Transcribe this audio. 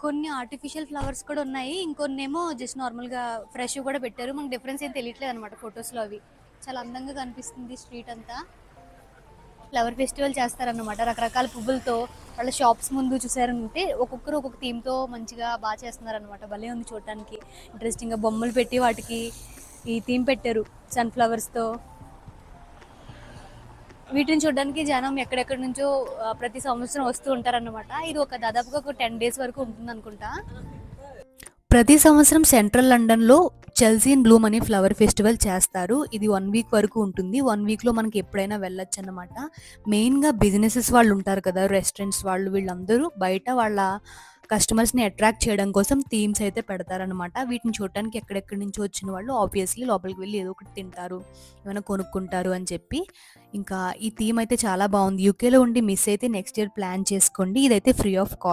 కొన్ని artificial flowers కూడా ఉన్నాయి. ఇంకొన్నేమో జస్ట్ నార్మల్‌గా ఫ్రెష్ కూడా పెట్టారు. మనకు డిఫరెన్స్ ఏం తెలియట్లేదనమాట ఫోటోస్‌లో అవి. చాలా అందంగా కనిపిస్తుంది స్ట్రీట్ అంతా. ఫ్లవర్ ఫెస్టివల్ చేస్తారన్నమాట. రకరకాల పువ్వులతో వాళ్ళ షాప్స్ ముందు చూసారంటే ఒక్కొక్కరు ఒక్కొక్క థీమ్‌తో మంచిగా చేస్తున్నారన్నమాట. భలే ఉంది చూడటానికి. ఇంట్రెస్టింగ్‌గా బొమ్మలు పెట్టి వాటికి ఈ థీమ్ పెట్టారు సన్‌ఫ్లవర్స్‌తో. వీటిని చూడడానికి జనం ఎక్కడెక్కడి నుంచో ప్రతి సంవత్సరం వస్తూ ఉంటారన్నమాట. ఇది దాదాపుగా ఒక 10 డేస్ వరకు ఉంటుందనుకుంటా. ప్రతి సంవత్సరం సెంట్రల్ లండన్‌లో చెల్సీ ఇన్ బ్లూమ్ అనే ఫ్లవర్ ఫెస్టివల్ చేస్తారు. ఇది 1 వీక్ వరకు ఉంటుంది. 1 వీక్‌లో మనకి ఎప్పుడైనా వెళ్ళొచ్చన్నమాట. మెయిన్‌గా బిజినెసెస్ వాళ్ళు ఉంటారు కదా! రెస్టారెంట్స్ వాళ్ళు వీళ్ళందరూ బయట వాళ్ళ కస్టమర్స్‌ని అట్రాక్ట్ చేయడం కోసం థీమ్స్ అయితే పెడతారనమాట. వీటిని చూడటానికి ఎక్కడెక్కడి నుంచో వచ్చిన వాళ్ళు ఆబ్వియస్‌లీ లోపలికి వెళ్ళి ఏదో ఒకటి తింటారు, ఏమైనా కొనుక్కుంటారు అని చెప్పి. ఇంకా ఈ థీమ్ అయితే చాలా బాగుంది. యూకేలో ఉండి మిస్ అయితే నెక్స్ట్ ఇయర్ ప్లాన్ చేసుకోండి. ఇదైతే ఫ్రీ ఆఫ్ కాస్ట్.